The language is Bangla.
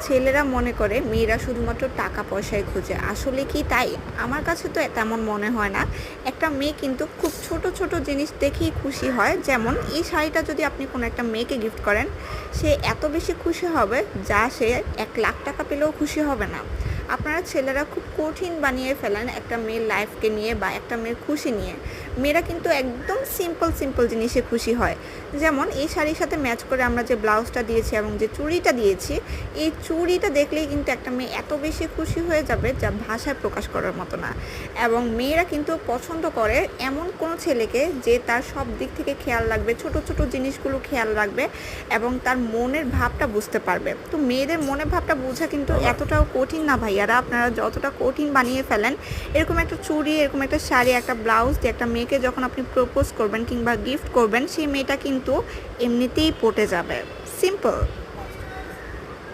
ছেলেরা মনে করে মেয়েরা শুধুমাত্র টাকা পয়সায় খোঁজে। আসলে কি তাই? আমার কাছে তো তেমন মনে হয় না। একটা মেয়ে কিন্তু খুব ছোট, ছোট জিনিস দেখেই খুশি হয়। যেমন এই শাড়িটা যদি আপনি কোনো একটা মেয়েকে গিফট করেন, সে এত বেশি খুশি হবে যা সে ৳১,০০,০০০ পেলেও খুশি হবে না। আপনারা ছেলেরা খুব কঠিন বানিয়ে ফেলেন একটা মেয়ের লাইফকে নিয়ে বা একটা মেয়ের খুশি নিয়ে। মেয়েরা কিন্তু একদম সিম্পল, সিম্পল জিনিসে খুশি হয়। যেমন এই শাড়ির সাথে ম্যাচ করে আমরা যে ব্লাউজটা দিয়েছি এবং যে চুড়িটা দিয়েছি, এই চুড়িটা দেখলেই কিন্তু একটা মেয়ে এত বেশি খুশি হয়ে যাবে যা ভাষায় প্রকাশ করার মতো না। এবং মেয়েরা কিন্তু পছন্দ করে এমন কোনো ছেলেকে যে তার সব দিক থেকে খেয়াল রাখবে, ছোট, ছোট জিনিসগুলো খেয়াল রাখবে এবং তার মনের ভাবটা বুঝতে পারবে। তো মেয়েদের মনের ভাবটা বোঝা কিন্তু এতটাও কঠিন না ভাইয়ারা। আপনারা যতটা কঠিন বানিয়ে ফেলেন, এরকম একটা চুড়ি, এরকম একটা শাড়ি, একটা ব্লাউজ দিয়ে একটা মেয়েকে যখন আপনি প্রপোজ করবেন কিংবা গিফট করবেন, সেই মেয়েটা কিন্তু এমনিতেই পটে যাবে। সিম্পল।